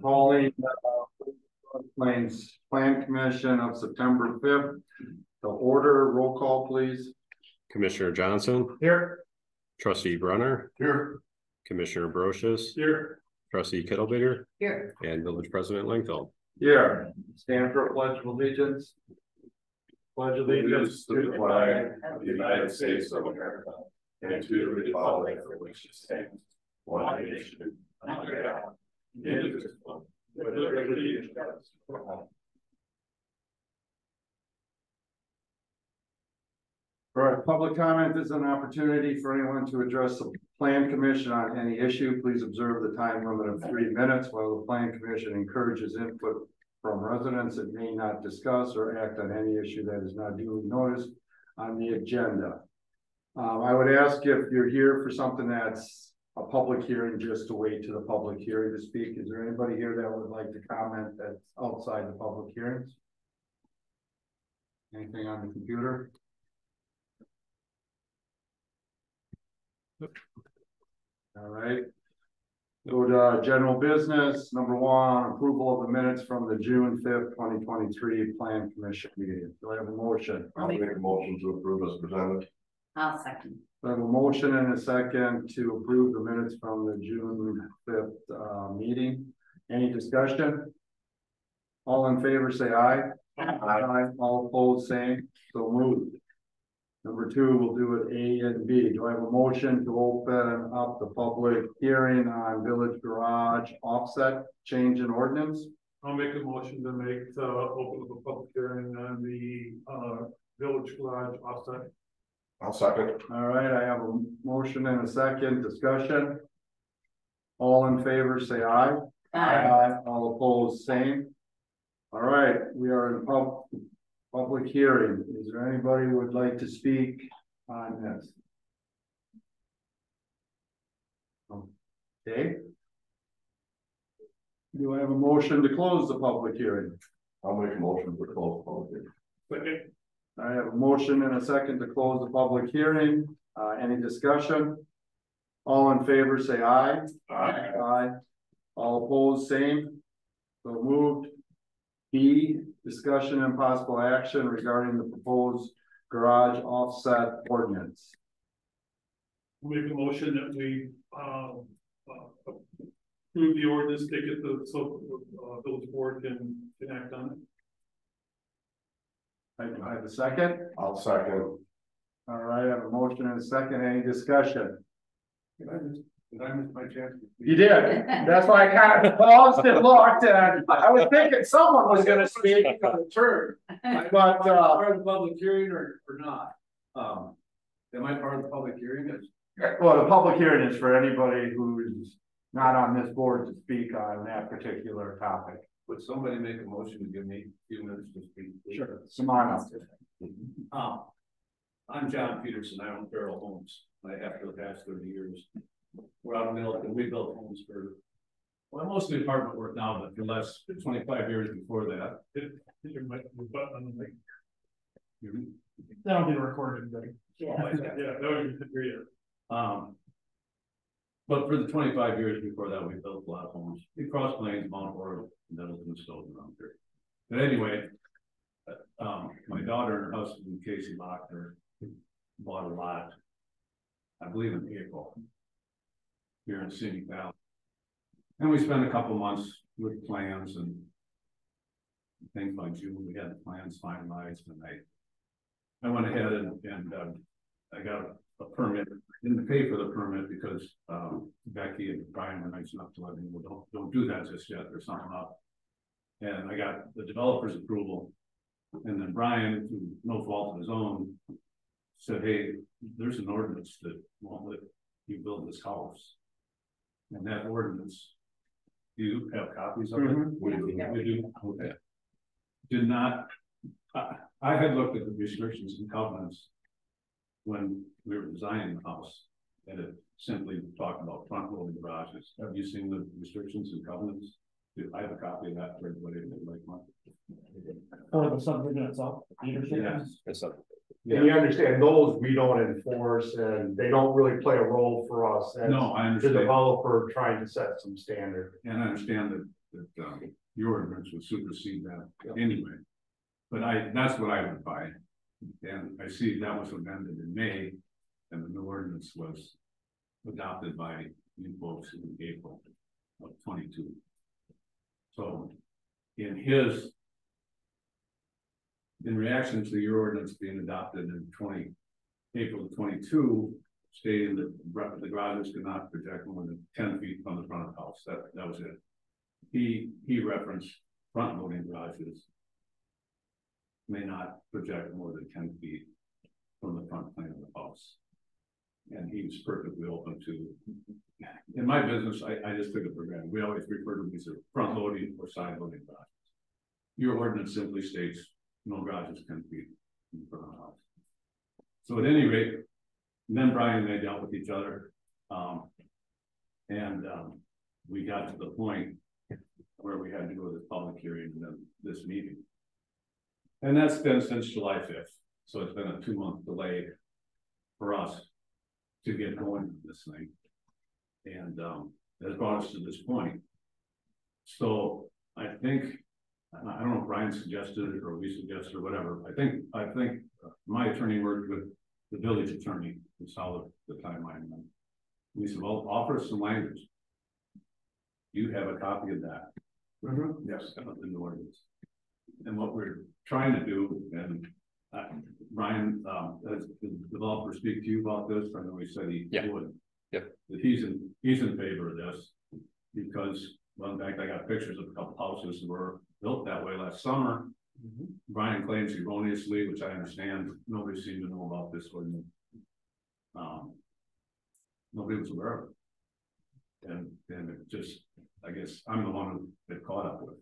Calling Plains Plan Commission of September 5th. The order, roll call, please. Commissioner Johnson. Here. Trustee Brunner. Here. Commissioner Brocious. Here. Trustee Kittlebitter. Here. And Village President Langfeld. Here. Stand for a pledge of allegiance. Pledge allegiance to the flag of the United States of America and to the republic for which it stands, one nation, under God, indivisible, with liberty and justice for all. All right, public comment is an opportunity for anyone to address the Plan Commission on any issue. Please observe the time limit of 3 minutes. While the Plan Commission encourages input from residents, it may not discuss or act on any issue that is not duly noticed on the agenda. I would ask if you're here for something that's a public hearing, just to wait to the public hearing to speak. Is there anybody here that would like to comment that's outside the public hearings? Anything on the computer? All right. Go to general business. Number 1, approval of the minutes from the June 5th, 2023 Plan Commission meeting. Do I have a motion? I'll make a motion to approve as presented. I'll second. I have a motion and a second to approve the minutes from the June 5th meeting. Any discussion? All in favor say aye. Aye. All opposed, same. So moved. Number 2, we'll do it A and B. Do I have a motion to open up the public hearing on Village Garage offset change in ordinance? I'll make a motion to open up a public hearing on the Village Garage offset. I'll second. All right, I have a motion and a second. Discussion. All in favor say aye. Aye. All opposed, same. All right, we are in public hearing. Is there anybody who would like to speak on this? Okay. Do I have a motion to close the public hearing? I'll make a motion to close the public hearing. Second. I have a motion and a second to close the public hearing. Any discussion? All in favor say aye. Aye. Aye. All opposed, same. So moved. B, discussion and possible action regarding the proposed garage offset ordinance. I'll make a motion that we approve the ordinance, take it to so Village Board can act on it. I have a second. I'll second. All right, I have a motion and a second. Any discussion? Did I miss my chance? You did. That's why I kind of paused and looked, and I was thinking someone was going to speak on the turn. But part of the public hearing or not? Am I part of the public hearing? well, the public hearing is for anybody who's not on this board to speak on that particular topic. Would somebody make a motion to give me a few minutes to speak? Please? Sure. Samana. I'm John Peterson. I own Farrell Homes. After the past 30 years, we're out of Milton. We built homes for, well, mostly apartment work now, but for the last 25 years before that. Hit your button on the thing. That'll be recorded. Yeah. Yeah, that would be great. But for the 25 years before that, we built a lot of homes. We crossed Plains, Mount Oro, and then was installed around here. But anyway, my daughter and her husband, Casey Lochner, bought a lot, I believe in April, here in Scenic Valley. And we spent a couple months with plans and things like June. We had the plans finalized, and I went ahead and I got a permit. Didn't pay for the permit because Becky and Brian were nice enough to let me know, don't do that just yet. There's something up. And I got the developer's approval. And then Brian, through no fault of his own, said, hey, there's an ordinance that won't let you build this house. And that ordinance, do you have copies of it? We do. Okay. Did not, I had looked at the restrictions and covenants when we were designing the house, and it simply talked about front loading garages. Have you seen the restrictions and covenants? I have a copy of that for everybody that would like one. For the subdivision itself, Yes. And you understand those we don't enforce, and they don't really play a role for us as No, I the understand. developer trying to set some standard. And I understand that that, your ordinance would supersede that anyway. But that's what I would buy. And I see that was amended in May, and the new ordinance was adopted by you folks in April of 22. So in reaction to your ordinance being adopted in April of 22, stating that the garages could not project more than 10 feet from the front of the house. That was it. He referenced front loading garages may not project more than 10 feet from the front plane of the house. And he was perfectly open to, in my business, I just took it for granted. We always refer to these as front loading or side loading garages. Your ordinance simply states no garages 10 feet in front of the house. So at any rate, then Brian and I dealt with each other. We got to the point where we had to go to the public hearing and then this meeting. And that's been since July 5th. So it's been a 2-month delay for us to get going with this thing. And that brought us to this point. So I think, I don't know if Brian suggested it or we suggested or whatever. I think my attorney worked with the village attorney to solve the timeline. And we said, well, offer us some language. You have a copy of that. Yes, in the ordinance. And what we're trying to do, and Brian, has the developer speak to you about this? I know he said he would. Yeah. That he's in favor of this because, well, in fact, I got pictures of a couple houses that were built that way last summer. Brian claims erroneously, which I understand. Nobody seemed to know about this ordinance. Nobody was aware of it. And it just, I guess I'm the one who got caught up with it.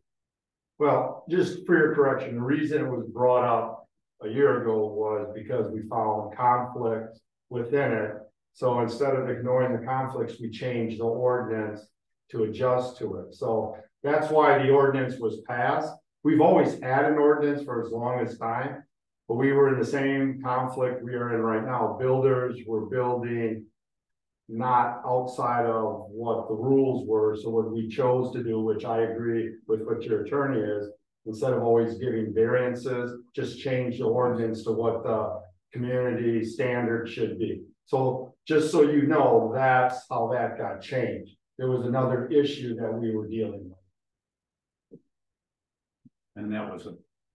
Well, just for your correction, the reason it was brought up a year ago was because we found conflicts within it. So instead of ignoring the conflicts, we changed the ordinance to adjust to it. So that's why the ordinance was passed. We've always had an ordinance for as long as time, but we were in the same conflict we are in right now. Builders were building not outside of what the rules were. So what we chose to do, which I agree with what your attorney is, instead of always giving variances, just change the ordinance to what the community standard should be. So just so you know, that's how that got changed. There was another issue that we were dealing with. And that was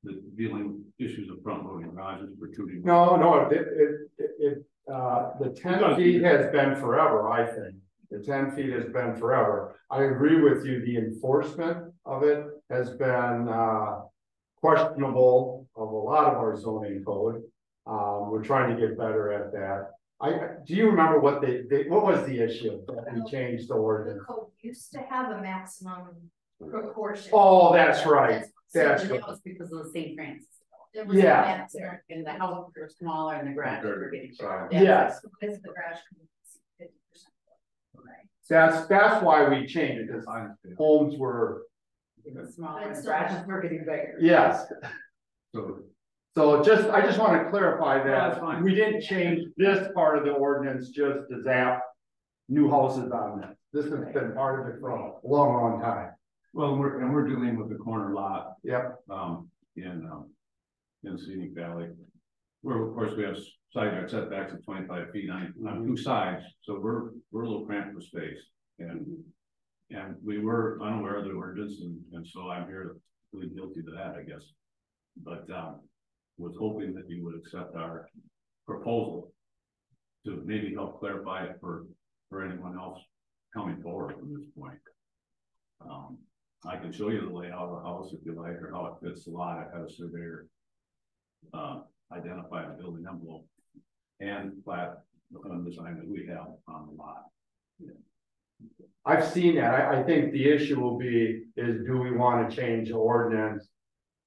the dealing issues of front loading garages protruding. No, the 10 feet has been forever, I think. The 10 feet has been forever. I agree with you. The enforcement of it has been questionable of a lot of our zoning code. We're trying to get better at that. Do you remember what what was the issue that we changed the ordinance? The code used to have a maximum proportion. Oh, that's right. That's That right. was because of the St. Francis. There was a Yeah. maximum. And the houses were smaller and the garage were getting bigger. Yes. Because the garage can be 50%. Right. That's why we changed it, because homes were, Smaller But and the still- garages were getting bigger. yes. So I just want to clarify that's that fine. we didn't change this part of the ordinance just to zap new houses on this. This has been part of it for a long, long time. well, we're dealing with the corner lot Yep. In Scenic Valley, where of course we have side yard setbacks of 25 feet on 2 sides, so we're a little cramped for space, and we were unaware of the ordinance, and so I'm here to plead guilty to that, I guess. But was hoping that you would accept our proposal to maybe help clarify it for anyone else coming forward from this point. I can show you the layout of the house if you like, or how it fits the lot. I've had a surveyor identify the building envelope and plat design that we have on the lot. I've seen that. I think the issue will be is, do we want to change the ordinance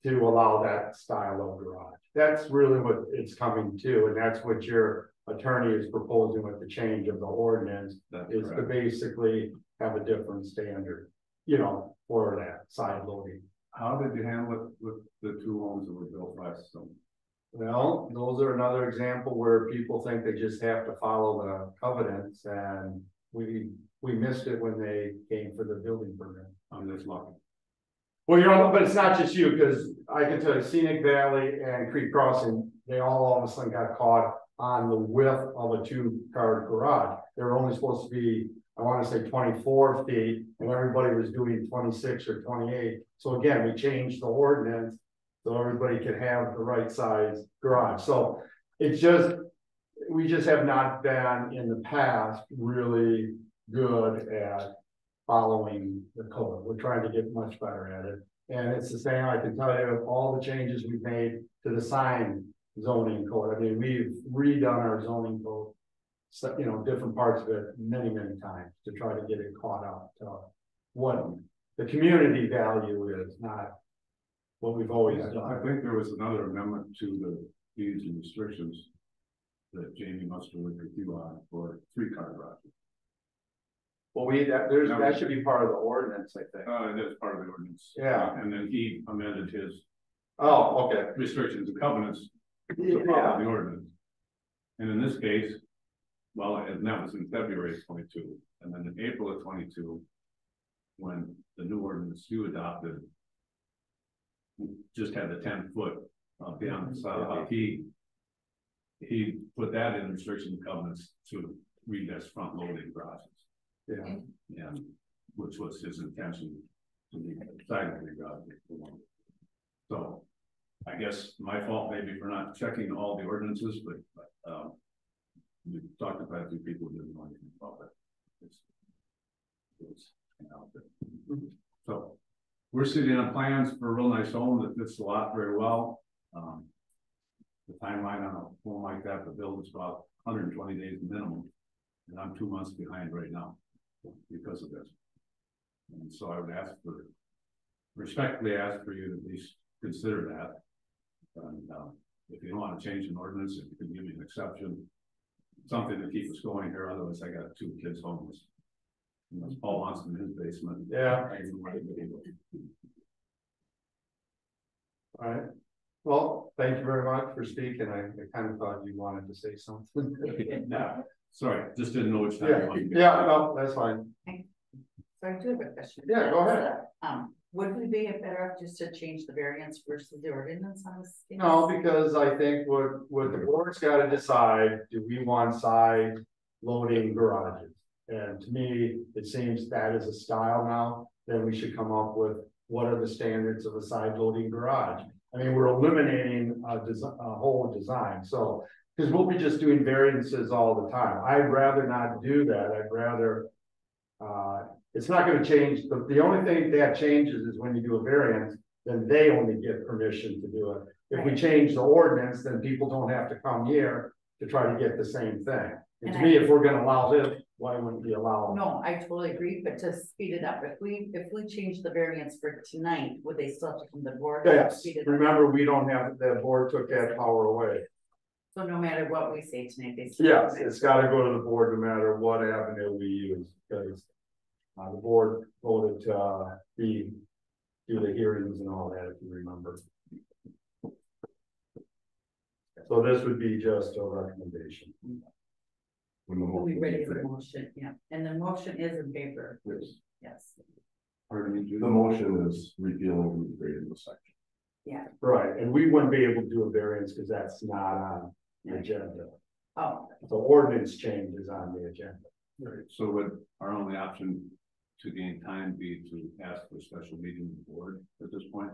to allow that style of garage? That's really what it's coming to, and that's what your attorney is proposing with the change of the ordinance, That's is to correct. basically have a different standard, you know, for that side loading. How did you handle it with the 2 homes that were built last summer? Well, those are another example where people think they just have to follow the covenants, and we missed it when they came for the building permit. I'm just lucky. Well, you know, but it's not just you, because I can tell you Scenic Valley and Creek Crossing, they all of a sudden got caught on the width of a 2-car garage. They were only supposed to be, I want to say 24 feet, and everybody was doing 26 or 28. So again, we changed the ordinance so everybody could have the right size garage. So it's just, we just have not been in the past really good at following the code. We're trying to get much better at it. And it's the same, I can tell you, all the changes we've made to the sign zoning code. I mean, we've redone our zoning code, so, you know, different parts of it many times to try to get it caught up to what the community value is, not what we've always I done. think there was another amendment to the deeds and restrictions that Jamie must have worked with you on for 3-car garages. Well, that should be part of the ordinance, I think. That's part of the ordinance. Yeah. And then he amended his Oh, okay. restrictions and covenants to Yeah. follow the ordinance. And in this case, well, and that was in February of 22, and then in April of 22, when the new ordinance you adopted just had the 10-foot beyond the side of the house, he put that in restrictions and covenants to read as front loading garages. Yeah. Yeah, which was his intention to be side loading garages. So I guess my fault maybe for not checking all the ordinances, but we talked to quite a few people who didn't know anything about it. It's out there. So we're sitting on plans for a real nice home that fits the lot very well. The timeline on a home like that to build is about 120 days minimum, and I'm 2 months behind right now because of this. And so I would respectfully ask for you to at least consider that. And if you don't want to change an ordinance, if you can give me an exception, something to keep us going here. Otherwise, I got 2 kids homeless. You know, Paul wants them in his basement. Yeah. All right. Well, thank you very much for speaking. I kind of thought you wanted to say something. Yeah. Sorry, just didn't know which time. you wanted to get Yeah, to. no, that's fine. So I do have a question. Yeah, go ahead. Would we be better off just to change the variance versus the ordinance on this? case? No, because I think what the board's got to decide, do we want side loading garages? And to me, it seems that is a style now, then we should come up with what are the standards of a side loading garage? I mean, we're eliminating a whole design, so, because we'll be just doing variances all the time. I'd rather not do that. I'd rather, it's not going to change. The only thing that changes is when you do a variance, then they only get permission to do it. If we change the ordinance, then people don't have to come here to try to get the same thing. And to me, if we're going to allow this, why wouldn't we allow? No, I totally agree, but to speed it up, if we change the variance for tonight, would they still have to come to the board? Yes, Speed it up? remember, we don't have, the board took that power away. So no matter what we say tonight, they. still- Yes, it's got to go to the board no matter what avenue we use, because the board voted to do the hearings and all that, if you remember. So this would be just a recommendation. Are we ready for the motion? Yeah, and the motion is in favor. Yes. Yes. Pardon me, the motion is repealing the grade in the section. Yeah. Right, and we wouldn't be able to do a variance because that's not on the agenda. Oh, So ordinance change is on the agenda. Right, so would our only option to gain time be to ask for a special meeting of the board at this point?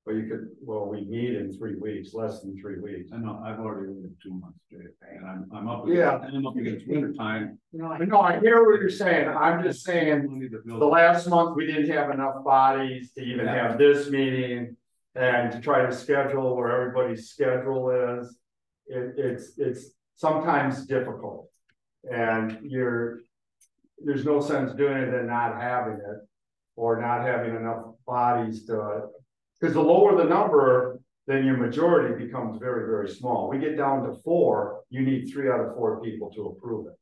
But you could, well, we meet in 3 weeks, less than 3 weeks. I know, I've already waited 2 months, Jay, and I'm up. Yeah. I'm up against winter time. no, No, I hear what you're saying. I'm just saying, We need to build- the last month, we didn't have enough bodies to even have this meeting. And to try to schedule where everybody's schedule is, it's sometimes difficult. And there's no sense doing it and not having it, or not having enough bodies to, because the lower the number, then your majority becomes very, very small. We get down to 4, you need 3 out of 4 people to approve it.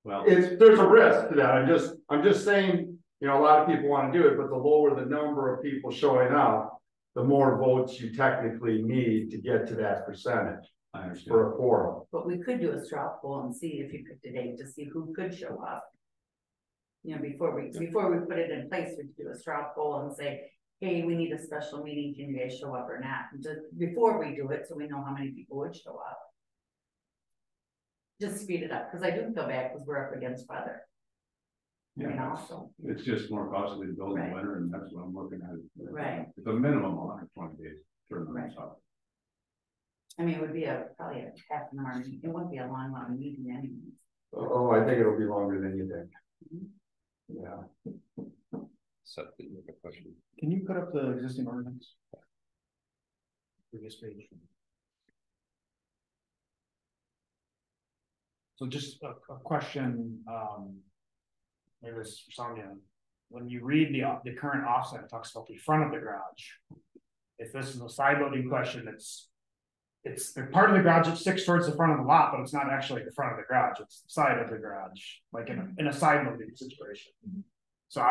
Well, There's a risk to that. I'm just saying, you know, a lot of people want to do it, but the lower the number of people showing up, the more votes you technically need to get to that percentage I understand. for a quorum. but we could do a straw poll and see if you could today to see who could show up. You know, before we put it in place, we do a straw poll and say, hey, we need a special meeting, can you guys show up or not? And just before we do it, so we know how many people would show up. Just speed it up, because I do feel bad because we're up against weather. You know, Yeah, so, it's just more costly to build in Right. the winter, and that's what I'm looking at. Right. It's a minimum of 120 days. Right. I mean, it would be probably a half an hour, it wouldn't be a long meeting anyways. Oh, I think it'll be longer than you think. Yeah. Seth, did you have a question? Can you put up the existing ordinance? Previous page. So just a question, maybe this is for Sonia. When you read the current offset, it talks about the front of the garage. If this is a side loading question, it's the part of the garage that sticks towards the front of the lot, but it's not actually the front of the garage, it's the side of the garage, like in a side loading situation. So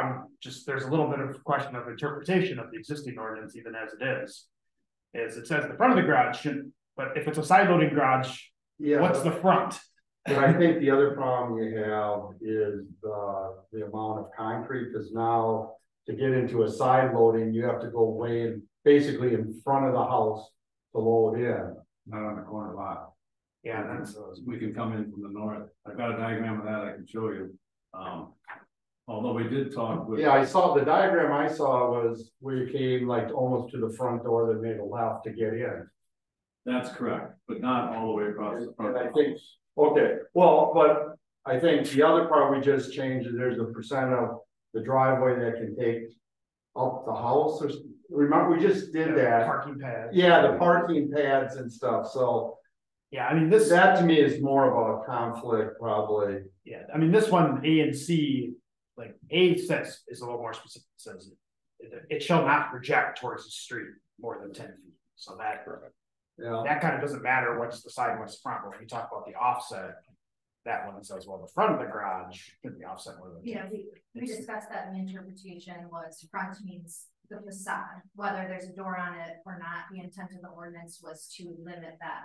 there's a little bit of question of interpretation of the existing ordinance, even as it is it says the front of the garage shouldn't, but if it's a side loading garage, Yeah. what's the front? But I think the other problem you have is the amount of concrete, because now to get into a side loading, you have to go way in, basically in front of the house to load in. Not on the corner lot. Yeah, that's, We can come in from the north. I've got a diagram of that I can show you. Although we did talk with. Yeah, I saw, the diagram I saw was where you came like almost to the front door that made a left to get in. That's correct, but not all the way across the front. And I think, okay, well, but I think the other part we just changed is there's a percent of the driveway that can take up the house, or, remember, we just did that. parking pad. Yeah, the parking pads and stuff, so Yeah, I mean, this, that to me is more of a conflict probably. yeah, I mean, this one, A and C, like A says is a little more specific, it says it shall not project towards the street more than 10 feet. So Yeah, that kind of doesn't matter what's the side, what's the front, but when you talk about the offset, that one says, well, the front of the garage can be offset more than 10 Yeah, feet. we discussed that, and the interpretation was front means the facade, whether there's a door on it or not. The intent of the ordinance was to limit that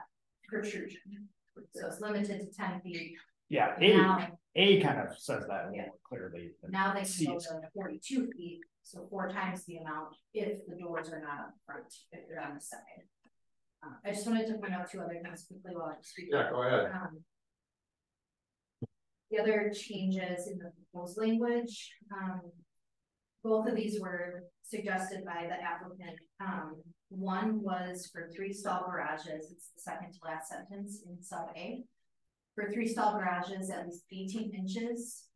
protrusion. So it's limited to 10 feet. Yeah, Now, A kind of says that Yeah. more clearly. than now they C can go is. to 42 feet, so 4 times the amount if the doors are not on the front, if they're on the side. I just wanted to point out 2 other things quickly while I'm speaking. yeah, go ahead. The other changes in the proposed language, both of these were suggested by the applicant. One was for 3 stall garages, it's the second to last sentence in sub A. For 3 stall garages, at least 18 inches,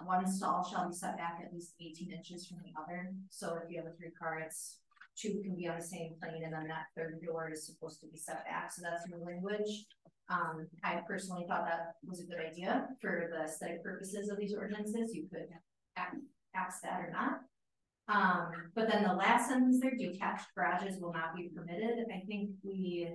one stall shall be set back at least 18 inches from the other. So if you have a 3-car, it's 2 can be on the same plane, and then that 3rd door is supposed to be set back, so that's new language. I personally thought that was a good idea for the aesthetic purposes of these ordinances. You could ask that or not. But then the last sentence there, detached garages will not be permitted. I think we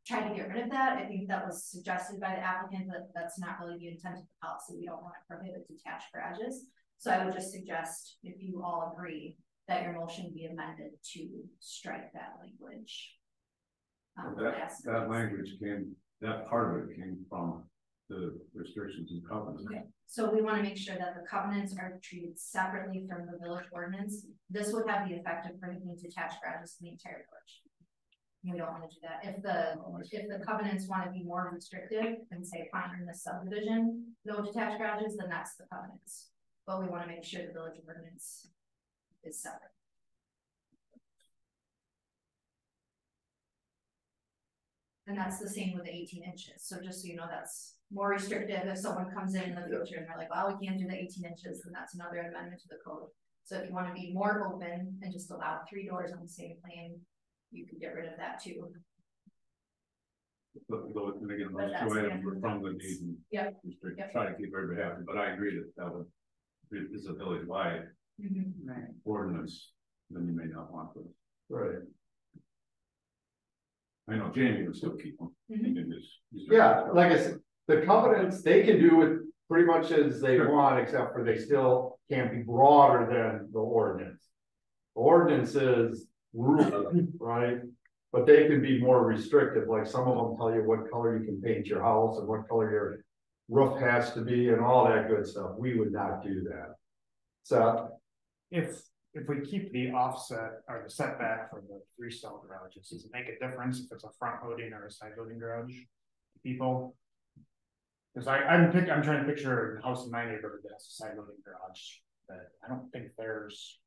tried to get rid of that. I think that was suggested by the applicant, but that's not really the intent of the policy. We don't want to prohibit detached garages. So I would just suggest, if you all agree, that your motion be amended to strike that language. That language that part of it came from the restrictions and covenants. Okay, so we want to make sure that the covenants are treated separately from the village ordinance. This would have the effect of prohibiting detached garages in the entire village. We don't want to do that. If the covenants want to be more restrictive and say, fine, in the subdivision, no detached garages, then that's the covenants. But we want to make sure the village ordinance is separate. And that's the same with the 18 inches. So just so you know, that's more restrictive. If someone comes in the future and they're like, well, we can't do the 18 inches, then that's another amendment to the code. So if you want to be more open and just allow 3 doors on the same plane, you can get rid of that too. But again, But those that's 2 the items were from the need and Yep. restrict, try to keep everybody happy, but I agree that would, if it's a village-wide Right. ordinance, then you may not want to. Right. I know Jamie would still keep them. Mhm. Yeah, like I said, the covenants, they can do it pretty much as they want, except for they still can't be broader than the ordinance. The ordinance is rule, right? But they can be more restrictive, like some of them tell you what color you can paint your house and what color roof has to be and all that good stuff. We would not do that. So, If we keep the offset or the setback for the three stall garages, does it make a difference if it's a front loading or a side loading garage? People? Cause I'm trying to picture a house in my neighborhood that has a side loading garage, that I don't think there's.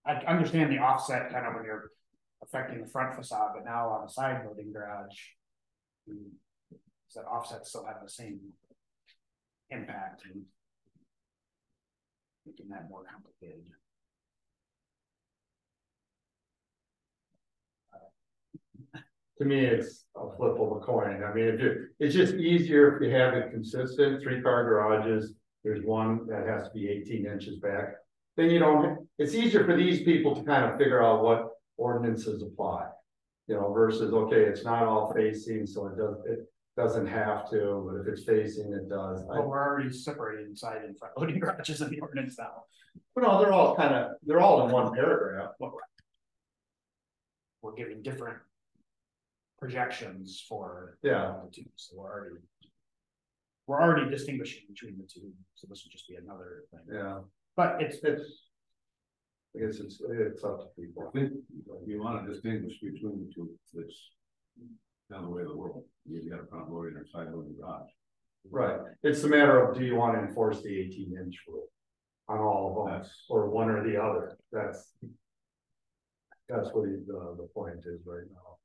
I understand the offset kind of when you're affecting the front facade, but now on a side loading garage. Does that offset still have the same impact and making that more complicated? to me, it's a flip of a coin. I mean, it's just easier if you have it consistent, 3-car garages. There's one that has to be 18 inches back. Then you don't, it's easier for these people to kind of figure out what ordinances apply. You know, versus, okay, it's not all facing, so it doesn't have to, but if it's facing, it does. Well, we're already separating side and front loading garages in the ordinance now. But no, they're all in one paragraph. We're giving different projections for Yeah. the two, so we're already distinguishing between the two, so this would just be another thing. Yeah, But I guess it's up to people. I think if you want to distinguish between the two, it's down the way of the world. You've got a front loading or side loading garage. Right, it's a matter of, do you want to enforce the 18-inch rule on all of them, or one or the other? That's what the point is right now.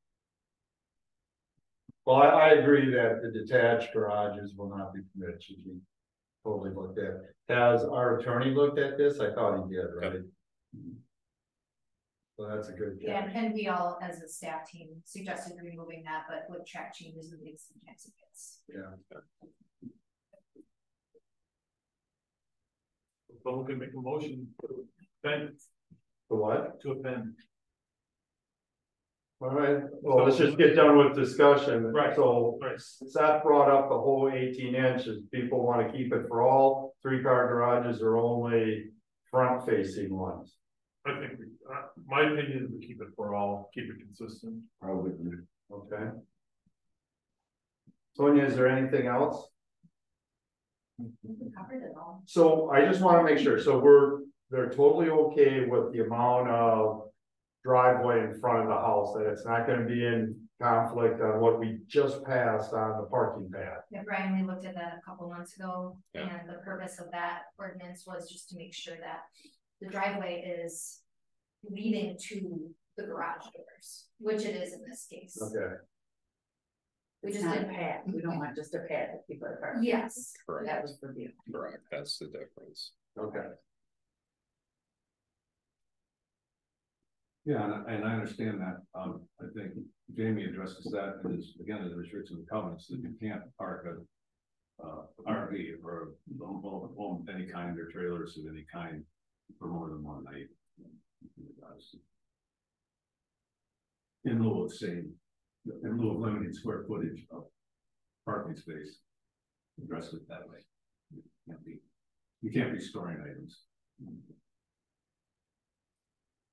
Well, I agree that the detached garages will not be permitted. Should be totally looked at. Has our attorney looked at this? I thought he did, right? So that's a good. Yeah, and we all, as a staff team, suggested removing that, but with track changes and things, sometimes it gets. Yeah. Someone can make a motion to append. The what? To append. All right, well, let's just get done with discussion. Right. So Right. Seth brought up the whole 18 inches. People want to keep it for all 3-car garages or only front facing ones? I think, my opinion is we keep it for all, keep it consistent. I would agree. Okay. Sonia, is there anything else? We covered it all. So I just want to make sure, so they're totally okay with the amount of driveway in front of the house, that it's not going to be in conflict on what we just passed on the parking pad. Yeah, Brian, we looked at that a couple months ago, Yeah. and the purpose of that ordinance was just to make sure that the driveway is leading to the garage doors, which it is in this case. Okay, We It's just not a didn't. pad, we don't want just a pad that people are parking. Yes, That Correct, was the view. correct, that's the difference. okay. Yeah, and I understand that. I think Jamie addresses that as, again, the restrictions and covenants that you can't park a RV or own any kind or trailers of any kind for more than one night. In lieu of limiting square footage of parking space. Address it that way. You can't be storing items.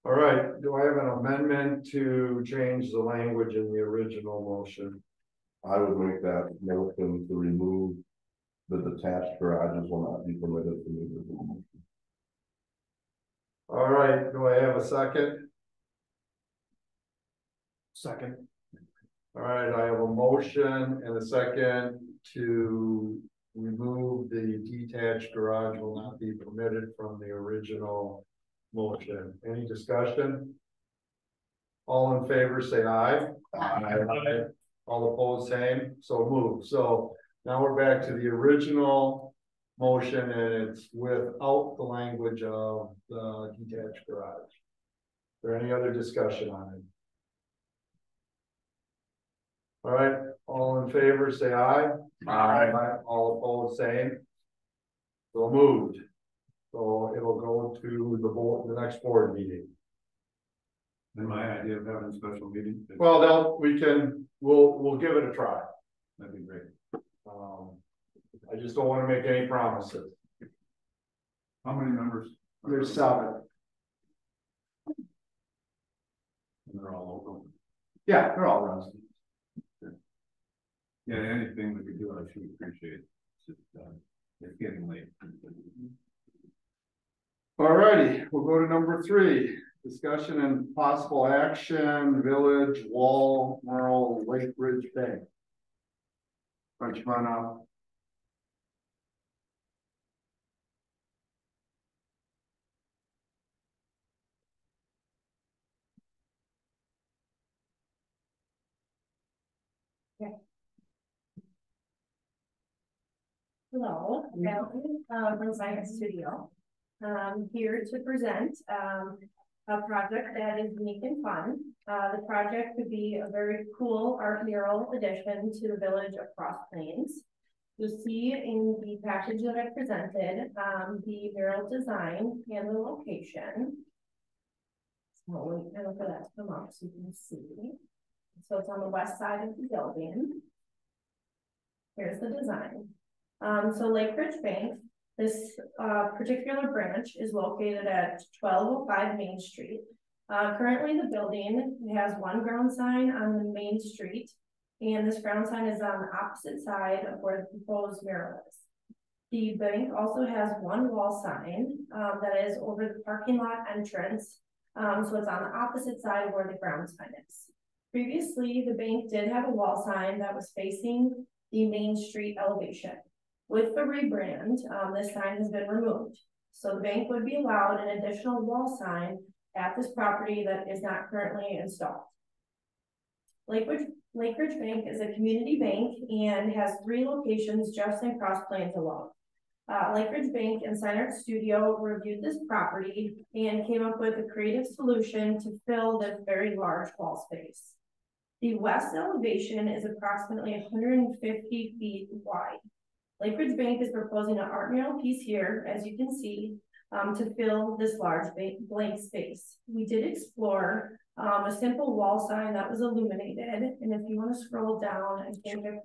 All right, do I have an amendment to change the language in the original motion? I would make that motion to remove the detached garages will not be permitted from the original motion. All right, do I have a second? Second. All right, I have a motion and a second to remove the detached garage will not be permitted from the original motion. Any discussion? All in favor, say aye. Aye. All opposed, same, so moved. So now we're back to the original motion and it's without the language of the detached garage. Is there any other discussion on it? All right, all in favor, say aye. Aye. All opposed, same. So moved. So it'll go to the next board meeting. And my idea of having a special meeting. Well, we'll give it a try. That'd be great. I just don't want to make any promises. How many members? There's 7. And they're all local. Yeah, they're all residents. Yeah, anything we could do, I should appreciate it. It's just, it's getting late. All righty, we'll go to number 3, discussion and possible action, village wall, mural, Lake Ridge Bank. Why don't you come on up? Hello, from Science Studio. Here to present, a project that is unique and fun. The project could be a very cool art mural addition to the village of Cross Plains. You'll see in the package that I presented, the mural design and the location. So wait for that to come up so you can see. So it's on the west side of the building. Here's the design. So Lake Ridge Bank, this particular branch is located at 1205 Main Street. Currently the building has one ground sign on the main street, and this ground sign is on the opposite side of where the proposed mural is. The bank also has one wall sign that is over the parking lot entrance. So it's on the opposite side of where the ground sign is. Previously, the bank did have a wall sign that was facing the main street elevation. With the rebrand, this sign has been removed. So the bank would be allowed an additional wall sign at this property that is not currently installed. Lake Ridge Bank is a community bank and has 3 locations just in Cross Plains alone. Lake Ridge Bank and Sign Art Studio reviewed this property and came up with a creative solution to fill this very large wall space. The west elevation is approximately 150 feet wide. Lake Ridge Bank is proposing an art mural piece here, as you can see, to fill this large blank space. We did explore a simple wall sign that was illuminated, and if you want to scroll down, I think I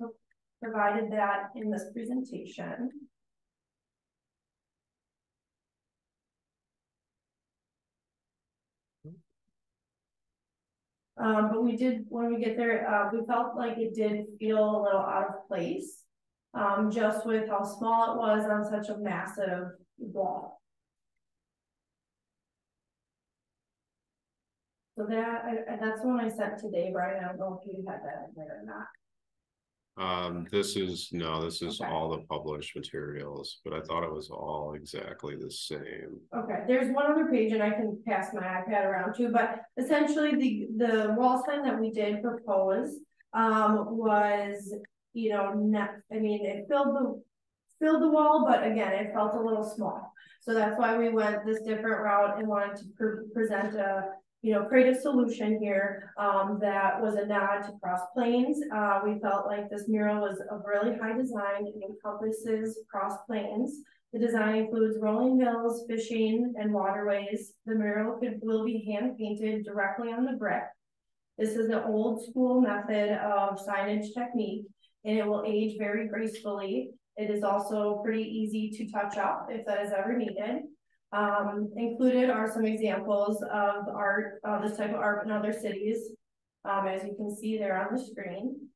provided that in this presentation. But we did, when we get there, we felt like it did feel a little out of place, just with how small it was on such a massive wall. So that's the one I sent today, Brian. I don't know if you had that in there or not. This is Okay. all the published materials, but I thought it was all exactly the same. Okay, there's one other page and I can pass my iPad around too, but essentially the wall sign that we did propose was, you know, not, I mean, it filled the wall, but again, it felt a little small. So that's why we went this different route and wanted to present a, you know, creative solution here that was a nod to Cross Plains. We felt like this mural was of really high design and encompasses Cross Plains. The design includes rolling hills, fishing, and waterways. The mural will be hand painted directly on the brick. This is the old school method of signage technique, and it will age very gracefully. It is also pretty easy to touch up if that is ever needed. Included are some examples of art, this type of art in other cities, as you can see there on the screen.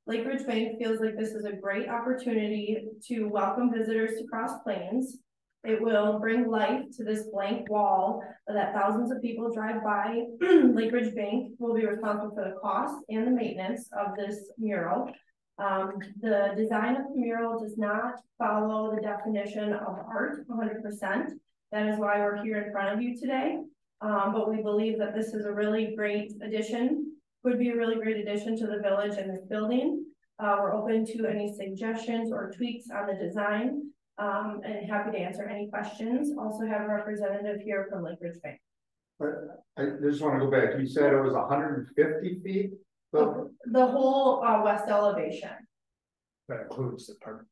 Lake Ridge Bank feels like this is a great opportunity to welcome visitors to Cross Plains. It will bring life to this blank wall that thousands of people drive by. Lake Ridge Bank will be responsible for the cost and the maintenance of this mural. The design of the mural does not follow the definition of art 100%. That is why we're here in front of you today. But we believe that this is a really great addition, would be a really great addition to the village and this building. We're open to any suggestions or tweaks on the design, and happy to answer any questions. Also have a representative here from Lake Ridge Bank. I just want to go back. You said it was 150 feet? The whole west elevation. That includes the park.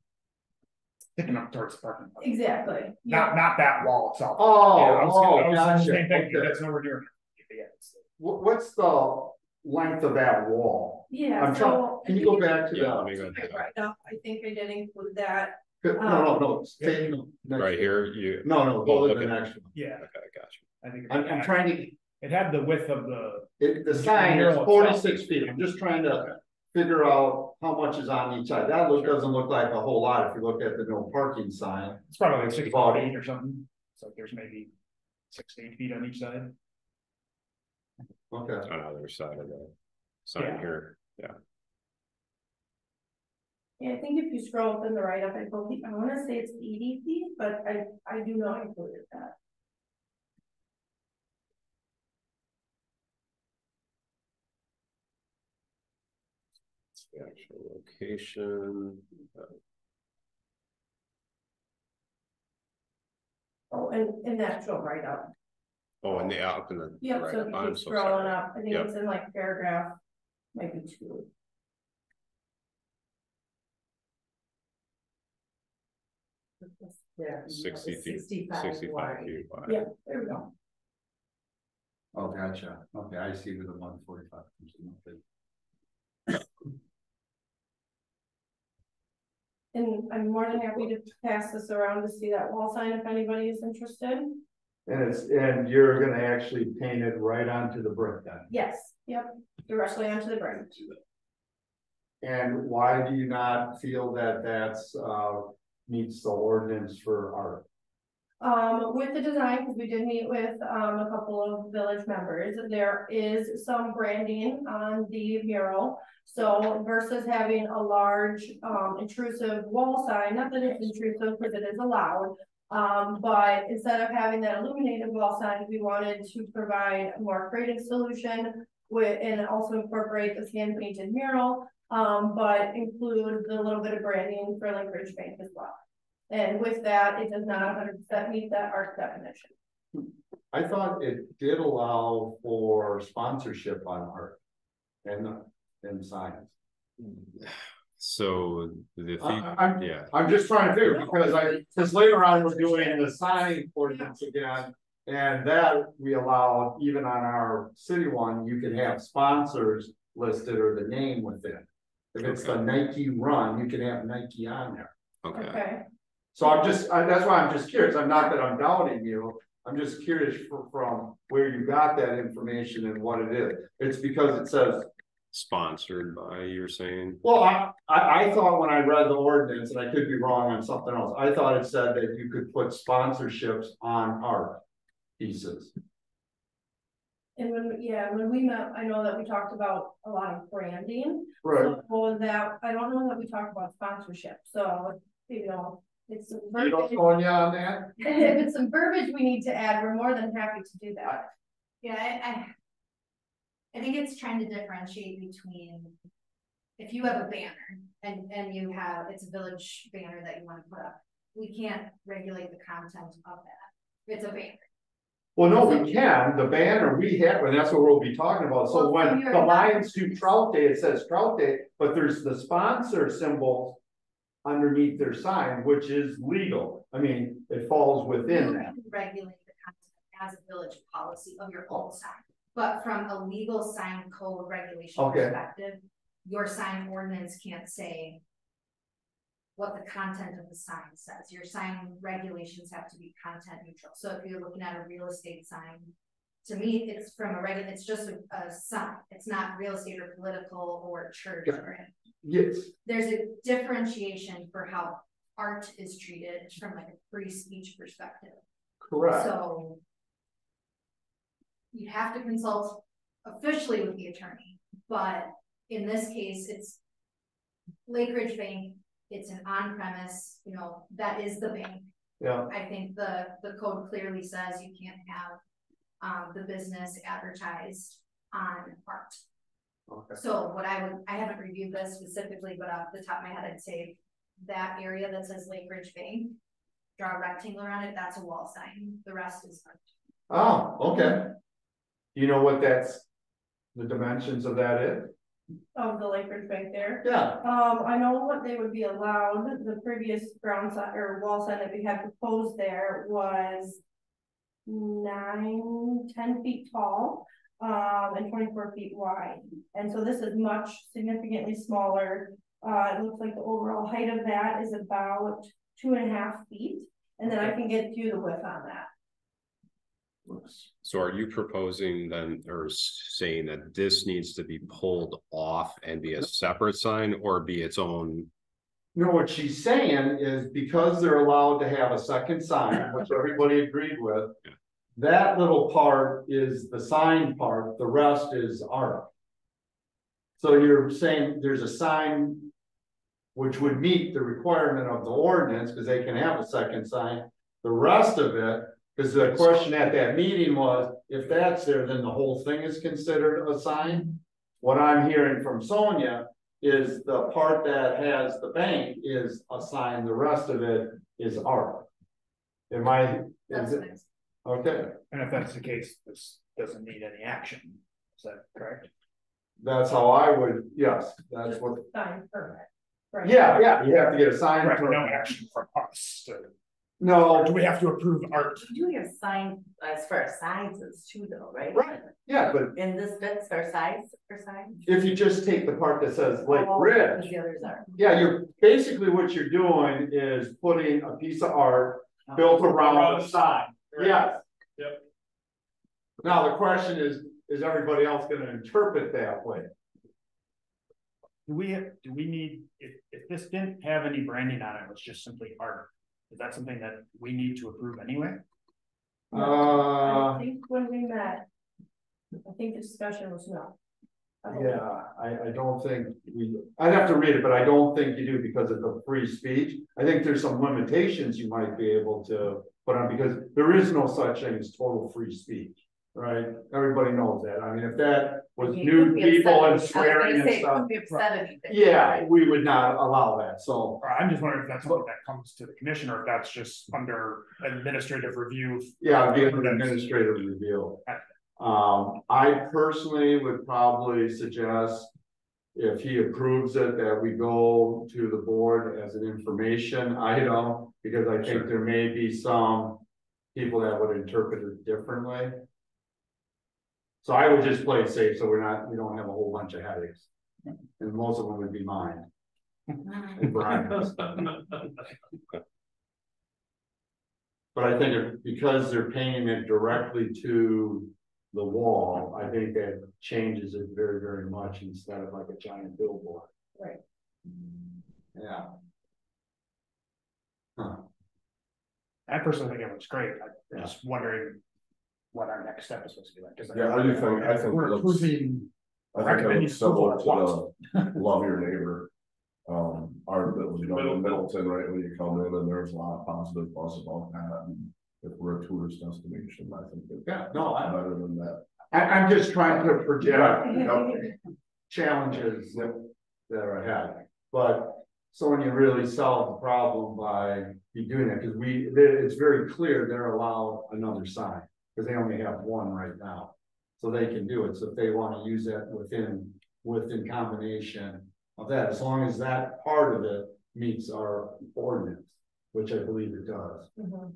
Sticking up towards the parking lot. Exactly. Not that wall itself. Oh, Yeah, I was gotcha. the same thing. Okay. That's nowhere near. Yeah, What's the length of that wall? Yeah. Can you go back to Yeah, that? let me go ahead. Right up. I think I did include that. No. Stay Right here, you. No, go to the next one. Yeah, Okay, I got you. I think I'm trying to. it had the width of the. The sign is 46 feet. I'm just trying to figure out how much is on each side. That doesn't look like a whole lot if you look at the no parking sign. It's probably like It's 60 about- feet or something, so there's maybe 6 to 8 feet on each side. Okay, On either side of the sign Yeah. here, yeah. Yeah, I think if you scroll up in the write-up, I wanna say it's 80 feet, but I do not include that. The actual location. Oh, and the actual write-up. Oh, and the up in the. Yep, right, so if you I'm keep so scrolling sorry. up, I think Yep. it's in like paragraph, maybe 2. Yeah. 60 feet, 65 65 wide. feet wide. Yeah, there we go. oh, gotcha, okay, I see with the 145. And I'm more than happy to pass this around to see that wall sign if anybody is interested. And you're gonna actually paint it right onto the brick then? Yes, yep, directly onto the brick. And why do you not feel that that's, meets the ordinance for art? With the design, because we did meet with, a couple of village members, there is some branding on the mural. So versus having a large, intrusive wall sign, not that it's intrusive because it is allowed. But instead of having that illuminated wall sign, we wanted to provide a more creative solution and also incorporate the hand painted mural. But include the little bit of branding for like Ridge Bank as well. And with that, it does not 100% meet that art definition. I thought it did allow for sponsorship on art and signs. So the I'm- yeah, I'm just trying to figure, because later on, we're doing the sign ordinance again. And that we allow, even on our city one, you can have sponsors listed or the name within. If it's the Nike run, you can have Nike on there. okay. Okay. So that's why I'm just curious. I'm not that I'm doubting you. I'm just curious from where you got that information and what it is. It's because it says, Sponsored by, you're saying? well, I thought when I read the ordinance, and I could be wrong on something else, I thought it said that you could put sponsorships on art pieces. And when we met, I know that we talked about a lot of branding. Right. So that, I don't know that we talked about sponsorship, so, you know, it's. some You don't verbiage- phone you on that? If it's some verbiage we need to add, we're more than happy to do that. Yeah, I think it's trying to differentiate between. If you have a banner and you have, it's a village banner that you wanna put up, we can't regulate the content of that. It's a banner. Well, no, we can, the banner we have, and that's what we'll be talking about, so Well, when you're the not- Lions do Trout Day, it says Trout Day, but there's the sponsor symbol. Underneath their sign, which is legal, I mean, it falls within You that. can regulate the content as a village policy of your own sign, but from a legal sign code regulation Okay. perspective, your sign ordinance can't say what the content of the sign says. Your sign regulations have to be content neutral. So if you're looking at a real estate sign, to me, it's from it's just a sign. It's not real estate or political or church or anything. Yes, There's a differentiation for how art is treated from like a free speech perspective. correct, So you have to consult officially with the attorney, but in this case, it's Lake Ridge Bank, it's an on-premise, you know, that is the bank. yeah, I think the code clearly says you can't have the business advertised on art. okay, So what I haven't reviewed this specifically, but off the top of my head, I'd say that area that says Lake Ridge Bank, draw a rectangle around it, that's a wall sign, the rest is art. oh, okay. You know what the dimensions of that is? Of the Lake Ridge Bank there. Yeah, I know what they would be allowed, the previous ground sign or wall sign that we had proposed there was 9-10 feet tall, and 24 feet wide. And so this is much significantly smaller. It looks like the overall height of that is about 2.5 feet. And then I can get you the width on that. So are you proposing then, or saying that this needs to be pulled off and be a separate sign or be its own? No, what she's saying is because they're allowed to have a second sign, which everybody agreed with. Yeah. That little part is the sign part, the rest is art. So you're saying there's a sign. Which would meet the requirement of the ordinance, because they can have a second sign. The rest of it, because the question at that meeting was, if that's there, then the whole thing is considered a sign. What I'm hearing from Sonia is the part that has the bank is a sign, the rest of it is art. Am I, is it, okay, And if that's the case, this doesn't need any action, is that correct? that's how I would, yes, that's what, Sign permit. Right. yeah, you have to get a sign. Right, for- no action from us, No, or do we have to approve art? You do have signs as far as sizes too, though, right? Right. yeah, but And this fits our size for signs? if you just take the part that says Lake Oh, Ridge, The others are. yeah, you're basically what you're doing is putting a piece of art built around the sign. Yes. Yep. Now, the question is everybody else gonna interpret that way? Do we need, if this didn't have any branding on it, it was just simply art, is that something that we need to approve anyway? I think when we met, I think the discussion was no. Yeah, I don't think I'd have to read it, but I don't think you do because of the free speech. I think there's some limitations you might be able to put on, because there is no such thing as total free speech, right? Everybody knows that. I mean, if that was nude people and swearing and stuff, yeah, we would not allow that, so. Or I'm just wondering if that's something that comes to the commission, or if that's just under administrative review. Yeah, it'd be an administrative review. I personally would probably suggest, if he approves it, that we go to the board as an information item, because I think there may be some people that would interpret it differently. So I would just play it safe, so we don't have a whole bunch of headaches, and most of them would be mine. And Brian's. But I think because they're paying it directly to the wall, I think that changes it very, very much instead of like a giant billboard. Right. Yeah. Huh. I personally think it looks great, I'm just wondering what our next step is supposed to be like. 'Cause Yeah, I do think- I think we're it looks- approving. I think Recommend it's similar approval to the love your neighbor. Art that was done in Middleton, right, when you come in, and there's a lot of positive buzz about that, and if we're a tourist destination, I think it's better than that. I'm just trying to project challenges that are ahead, but so when you really solve the problem by you doing that, because it's very clear they're allowed another sign, because they only have one right now. So they can do it, so if they want to use that within combination of that, as long as that part of it meets our ordinance, which I believe it does. Mhm.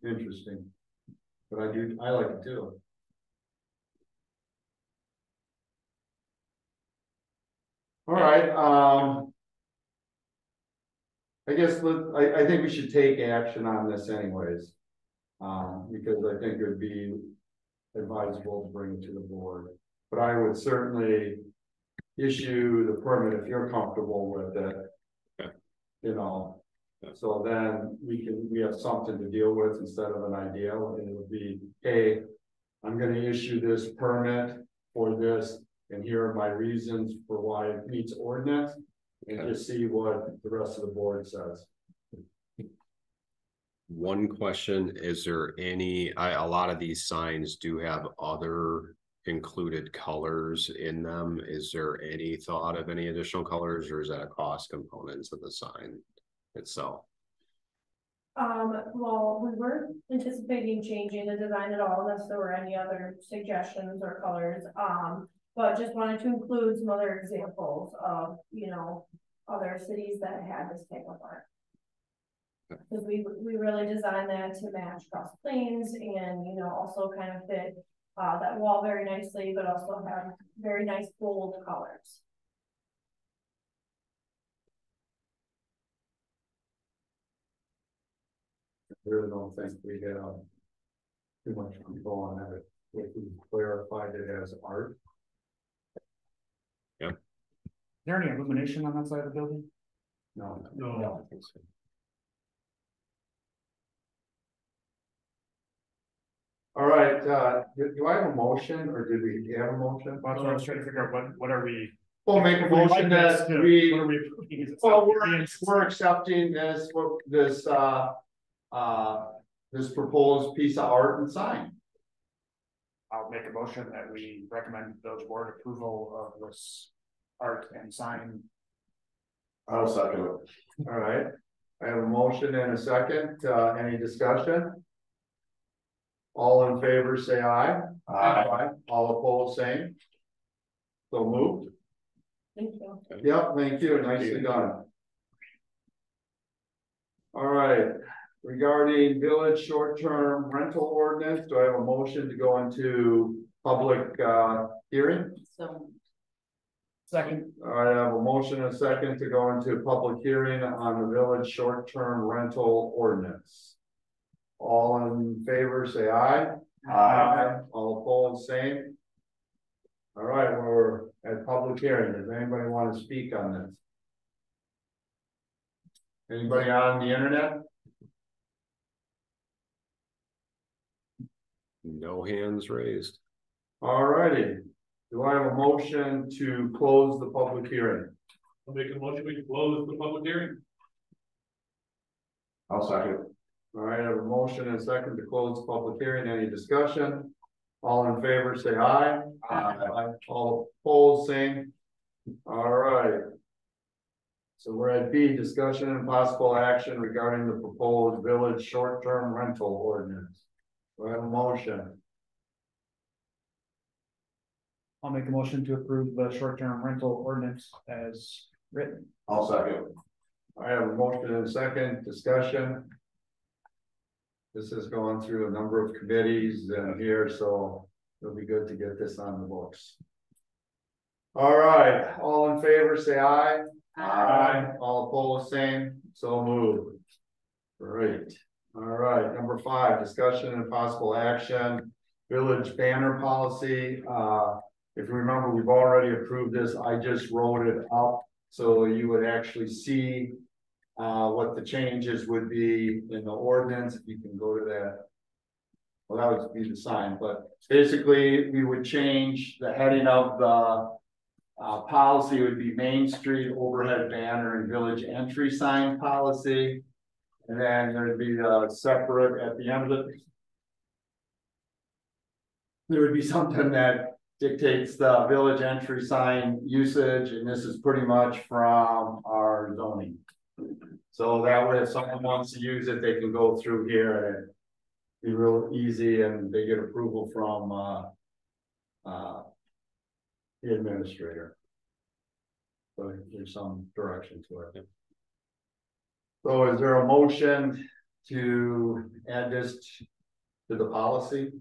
Interesting. But I like it too. All right, I guess I think we should take action on this anyways. Because I think it would be advisable to bring it to the board, but I would certainly issue the permit if you're comfortable with it. Okay. You know, so then we have something to deal with instead of an ideal, and it would be, hey, I'm gonna issue this permit for this, and here are my reasons for why it meets ordinance, and just see what the rest of the board says. One question, is there a lot of these signs do have other included colors in them. Is there any thought of any additional colors, or is that a cost component of the sign itself? Well, we weren't anticipating changing the design at all unless there were any other suggestions or colors. But just wanted to include some other examples of, other cities that had this type of art. Because we really designed that to match Cross Plains and, also kind of fit that wall very nicely, but also have very nice bold colors. I really don't think we have too much control on that, if we clarified it as art. Is there any illumination on that side of the building? No. No. All right, do I have a motion, or did we have a motion? Well, that's what I was trying to figure out, what are we? We'll make a if we like motion this, that What are we, we approving? Is it well, something- we're accepting this, this proposed piece of art and sign. I'll make a motion that we recommend village board approval of this art and sign. I'll second it. All right, I have a motion and a second, any discussion? All in favor, say aye. Aye. All opposed, same. So moved. Thank you. Yep, thank you, nicely done. All right, regarding village short-term rental ordinance, do I have a motion to go into public, hearing? So, Second. All right, I have a motion and a second to go into public hearing on the village short-term rental ordinance. All in favor, say aye. Aye. All opposed, same. All right, we're at public hearing. Does anybody want to speak on this? Anybody on the internet? No hands raised. All righty. Do I have a motion to close the public hearing? I'll make a motion, we can close the public hearing. I'll second. All right, I have a motion and a second to close the public hearing. Any discussion? All in favor, say aye. Aye. All opposed, same. All right. So we're at B, discussion and possible action regarding the proposed village short-term rental ordinance. Do I have a motion? I'll make a motion to approve the short-term rental ordinance as written. I'll second. I have a motion and a second discussion. This has gone through a number of committees here, so it'll be good to get this on the books. All right, all in favor, say aye. Aye. All opposed, same, so moved. Great. All right, number 5, discussion and possible action, village banner policy. If you remember, we've already approved this. I just wrote it up so you would actually see what the changes would be in the ordinance. If you can go to that. Well, that would be the sign, but basically we would change the heading of the policy. Would be Main Street overhead banner and village entry sign policy. And then there'd be a separate at the end of it. There would be something that dictates the village entry sign usage, and this is pretty much from our zoning. So that way, if someone wants to use it, they can go through here and be real easy, and they get approval from the administrator. So there's some direction to it. So is there a motion to add this to the policy?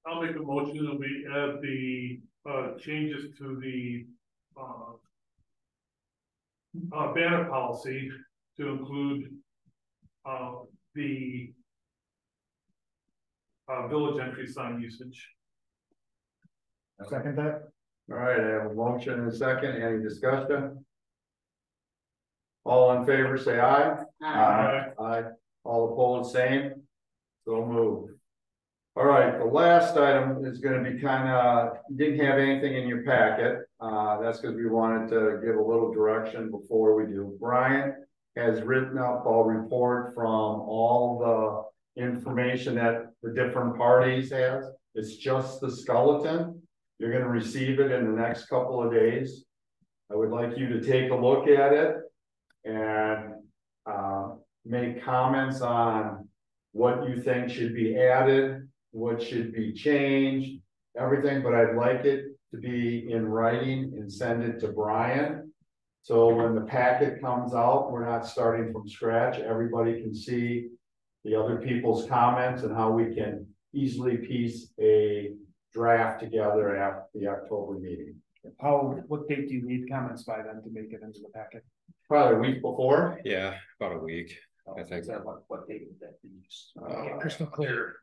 I'll make a motion that we add the changes to the banner policy to include the village entry sign usage. Second that. All right, I have a motion and a second. Any discussion? All in favor, say aye. Aye. Aye. All opposed, same. So moved. All right, the last item is gonna be didn't have anything in your packet. That's because we wanted to give a little direction before we do. Brian has written up a report from all the information that the different parties has. It's just the skeleton. You're gonna receive it in the next couple of days. I would like you to take a look at it and make comments on what you think should be added, what should be changed, everything, but I'd like it to be in writing and send it to Brian. So when the packet comes out, we're not starting from scratch. Everybody can see the other people's comments and how we can easily piece a draft together after the October meeting. What date do you need comments by then to make it into the packet? Probably a week before. Yeah, about a week. I think- Is that what date would that be? Crystal clear.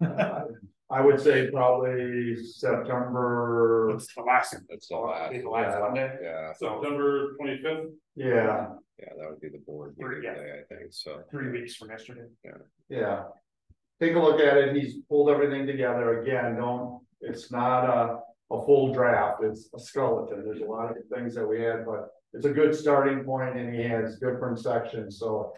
I would say probably September, It's the last. That's the last. The last Monday. Yeah, September 25th. yeah, that would be the board meeting Yeah. day, I think, so. 3 weeks from yesterday. yeah. Take a look at it, he's pulled everything together, again, it's not a full draft, it's a skeleton, there's a lot of things that we had, but it's a good starting point, and he has different sections, so.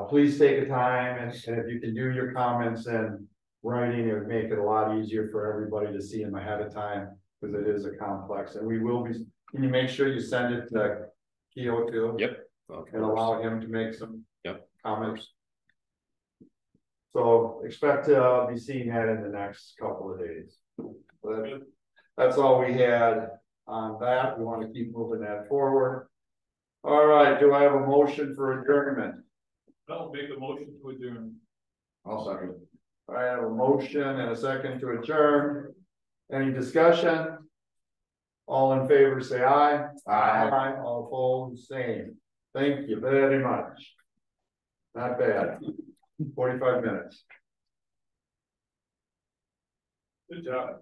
Please take the time, and if you can do your comments in writing, it would make it a lot easier for everybody to see them ahead of time, because it is a complex, and we will be, can you make sure you send it to Keo too? Yep. Of And course. allow him to make some. Yep. Comments. So expect to be seeing that in the next couple of days. But that's all we had on that. We want to keep moving that forward. All right, do I have a motion for adjournment? I'll make a motion to adjourn. I'll second. I have a motion and a second to adjourn. Any discussion? All in favor, say aye. Aye. All opposed, same. Thank you very much. Not bad. 45 minutes. Good job.